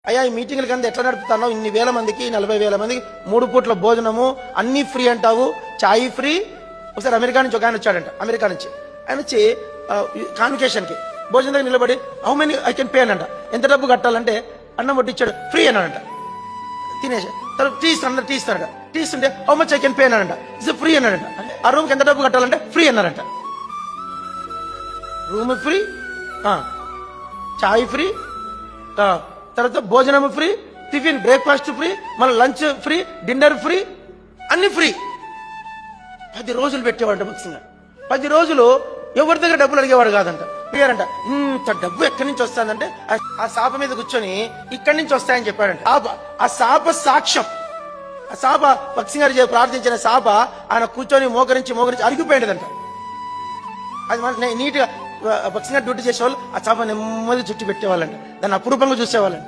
అయ్యా ఈ మీటింగ్ల కింద ఎట్లా నడుపుతున్నావు, ఇన్ని వేల మందికి 40,000 మందికి 3 పూట్ల భోజనము అన్ని ఫ్రీ అంటావు, చాయ్ ఫ్రీ. ఒకసారి అమెరికా నుంచి ఒక ఆయన వచ్చాడంట, అమెరికా నుంచి ఆయన వచ్చి కాన్వకేషన్కి భోజనం దగ్గర నిలబడి how many I can pay అనంట. ఎంత డబ్బు కట్టాలంటే అన్నం వడ్డిచ్చాడు, ఫ్రీ అన్నాడంట. తినేసి తర్వాత టీ ఇస్తాడు, టీ ఇస్తాడట. టీ ఇస్తుంటే how much I can pay అన్నాడంట. ఇస్ ఫ్రీ అన్నాడంట. ఆ రూమ్కి ఎంత డబ్బు కట్టాలంటే ఫ్రీ అన్నారంట. రూమ్ ఫ్రీ, చాయ్ ఫ్రీ, తర్వాత భోజనం ఫ్రీ, టిఫిన్ బ్రేక్ఫాస్ట్ ఫ్రీ, మళ్ళీ లంచ్ ఫ్రీ, డిన్నర్ ఫ్రీ, అన్ని ఫ్రీ. 10 రోజులు పెట్టేవాడు ముఖ్యంగా. 10 రోజులు ఎవరి దగ్గర డబ్బులు అడిగేవాడు కాదంట. అడిగారంట ఇంత డబ్బు ఎక్కడి నుంచి వస్తుందంటే ఆ శాప మీద కూర్చొని ఇక్కడి నుంచి వస్తాయని చెప్పాడంట. ఆ శాప సాక్ష్యం, ఆ శాప భక్సింగ్ గారు ప్రార్థించిన శాప ఆయన కూర్చొని మోకరించి అరిగిపోయిందంట. అది మన నీట్గా భక్సింగ్ గారు డ్యూటీ చేసేవాళ్ళు ఆ శాప నెమ్మది చుట్టి పెట్టేవాళ్ళంట, దాన్ని అపురూపంగా చూసేవాళ్ళంట.